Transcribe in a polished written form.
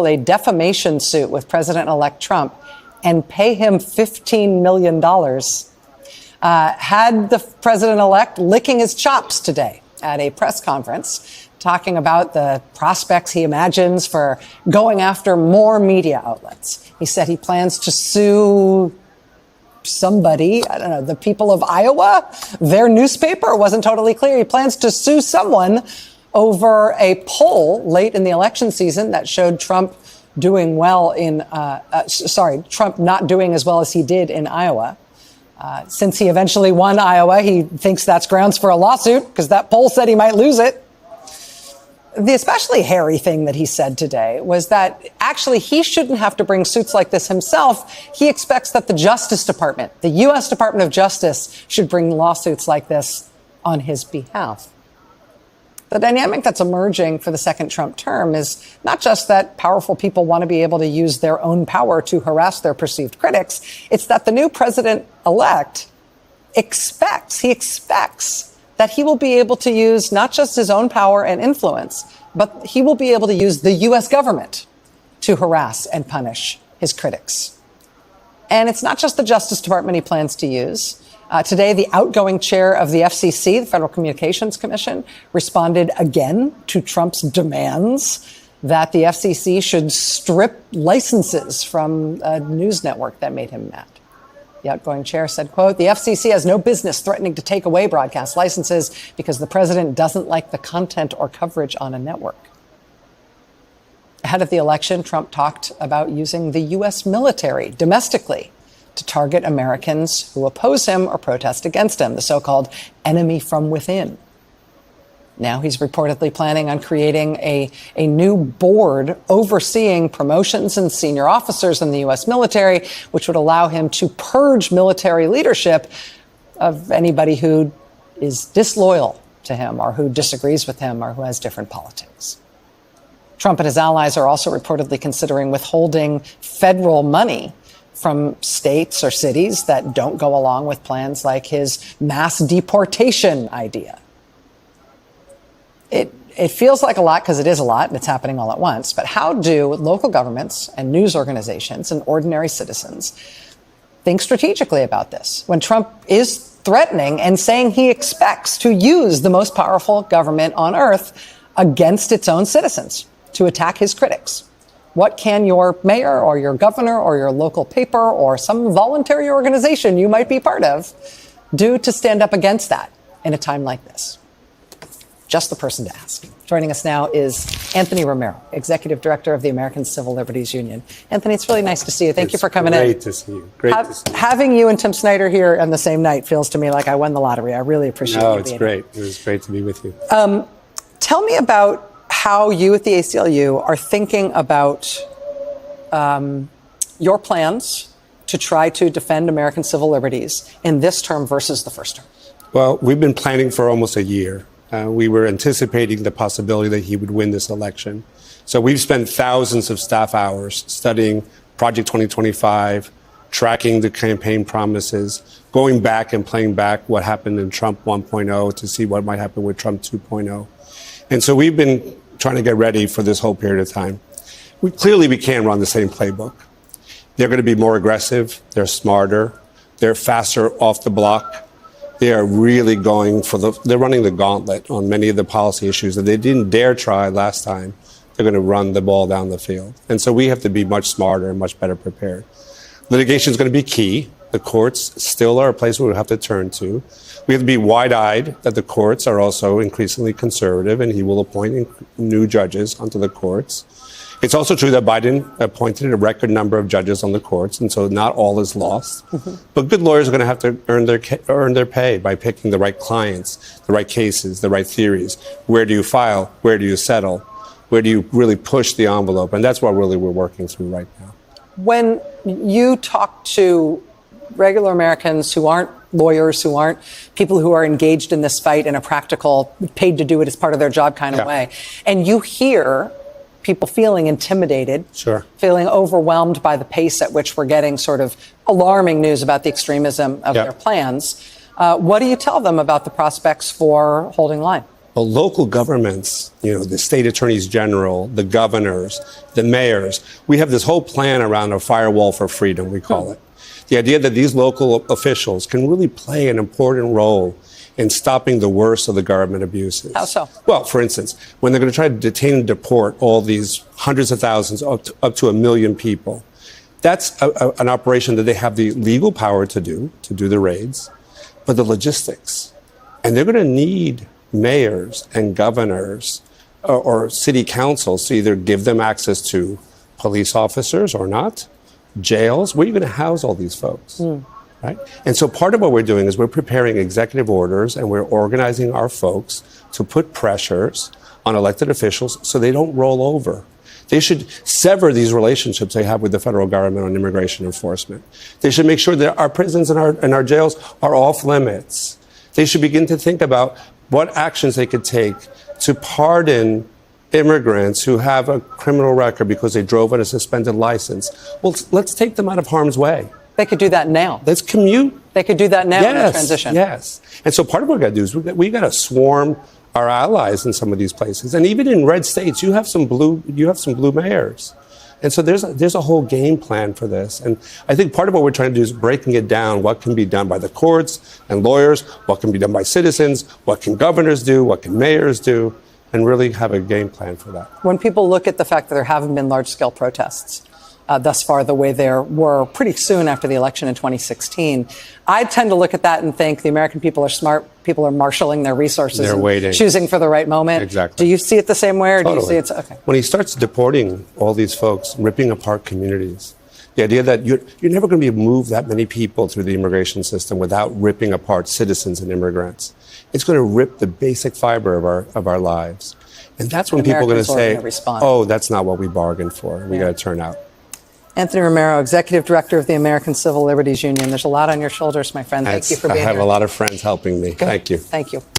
a defamation suit with President-elect Trump and pay him $15 million. Had the president-elect licking his chops today at a press conference, talking about the prospects he imagines for going after more media outlets. He said he plans to sue somebody, I don't know, the people of Iowa, their newspaper. It wasn't totally clear. He plans to sue someone over a poll late in the election season that showed Trump doing well in, Trump not doing as well as he did in Iowa. Since he eventually won Iowa, he thinks that's grounds for a lawsuit because that poll said he might lose it. The especially hairy thing that he said today was that actually he shouldn't have to bring suits like this himself. He expects that the Justice Department, the U.S. Department of Justice, should bring lawsuits like this on his behalf. The dynamic that's emerging for the second Trump term is not just that powerful people want to be able to use their own power to harass their perceived critics. It's that the new president-elect expects that he will be able to use not just his own power and influence, but he will be able to use the U.S. government to harass and punish his critics. And it's not just the Justice Department he plans to use. Today, the outgoing chair of the FCC, the Federal Communications Commission, responded again to Trump's demands that the FCC should strip licenses from a news network that made him mad. The outgoing chair said, quote, "The FCC has no business threatening to take away broadcast licenses because the president doesn't like the content or coverage on a network." Ahead of the election, Trump talked about using the U.S. military domestically to target Americans who oppose him or protest against him, the so-called enemy from within. Now he's reportedly planning on creating a new board overseeing promotions and senior officers in the U.S. military, which would allow him to purge military leadership of anybody who is disloyal to him or who disagrees with him or who has different politics. Trump and his allies are also reportedly considering withholding federal money from states or cities that don't go along with plans like his mass deportation idea. It feels like a lot because it is a lot and it's happening all at once. But how do local governments and news organizations and ordinary citizens think strategically about this when Trump is threatening and saying he expects to use the most powerful government on earth against its own citizens to attack his critics? What can your mayor or your governor or your local paper or some voluntary organization you might be part of do to stand up against that in a time like this? Just the person to ask. Joining us now is Anthony Romero, Executive Director of the American Civil Liberties Union. Anthony, it's really nice to see you. Thank you for coming in. Great to see you. Great to see you. Having you and Tim Snyder here on the same night feels to me like I won the lottery. I really appreciate No, you it's being great. here. It was great to be with you. Tell me about how you at the ACLU are thinking about your plans to try to defend American civil liberties in this term versus the first term. Well, we've been planning for almost a year. We were anticipating the possibility that he would win this election. So we've spent thousands of staff hours studying Project 2025, tracking the campaign promises, going back and playing back what happened in Trump 1.0 to see what might happen with Trump 2.0. And so we've been trying to get ready for this whole period of time. We can't run the same playbook. They're going to be more aggressive. They're smarter. They're faster off the block. They are really they're running the gauntlet on many of the policy issues that they didn't dare try last time. They're going to run the ball down the field. And so we have to be much smarter and much better prepared. Litigation is going to be key. The courts still are a place where we have to turn to. We have to be wide-eyed that the courts are also increasingly conservative, and he will appoint new judges onto the courts. It's also true that Biden appointed a record number of judges on the courts, and so not all is lost. Mm-hmm. But good lawyers are going to have to earn their pay by picking the right clients, the right cases, the right theories. Where do you file? Where do you settle? Where do you really push the envelope? And that's what really we're working through right now. When you talk to regular Americans who aren't lawyers, who aren't people who are engaged in this fight in a practical, paid to do it as part of their job kind of way, and you hear people feeling intimidated, feeling overwhelmed by the pace at which we're getting sort of alarming news about the extremism of their plans. What do you tell them about the prospects for holding line? Well, local governments, the state attorneys general, the governors, the mayors, we have this whole plan around a firewall for freedom, we call it. The idea that these local officials can really play an important role in stopping the worst of the government abuses. How so? Well, for instance, when they're going to try to detain and deport all these hundreds of thousands, up to 1 million people, that's an operation that they have the legal power to do the raids, but the logistics. And they're going to need mayors and governors or city councils to either give them access to police officers or not, jails. Where are you going to house all these folks? Right? And so part of what we're doing is we're preparing executive orders and we're organizing our folks to put pressures on elected officials so they don't roll over. They should sever these relationships they have with the federal government on immigration enforcement. They should make sure that our prisons and our jails are off limits. They should begin to think about what actions they could take to pardon immigrants who have a criminal record because they drove on a suspended license. Well, let's take them out of harm's way. They could do that now. Let's commute. They could do that now in the transition. Yes. And so part of what we got to do is we got to swarm our allies in some of these places. And even in red states, you have some blue mayors. And so there's a whole game plan for this. And I think part of what we're trying to do is breaking it down. What can be done by the courts and lawyers? What can be done by citizens? What can governors do? What can mayors do? And really have a game plan for that. When people look at the fact that there haven't been large-scale protests thus far, the way there were pretty soon after the election in 2016, I tend to look at that and think the American people are smart. People are marshaling their resources. They're waiting. Choosing for the right moment. Exactly. Do you see it the same way, or Totally. do you see it's okay? When he starts deporting all these folks, ripping apart communities, the idea that you're never going to be able to move that many people through the immigration system without ripping apart citizens and immigrants. It's going to rip the basic fiber of our lives. And that's when people are going to say, oh, that's not what we bargained for. We got to turn out. Anthony Romero, Executive Director of the American Civil Liberties Union. There's a lot on your shoulders, my friend. Thank you for being here. I have a lot of friends helping me. Good. Thank you. Thank you.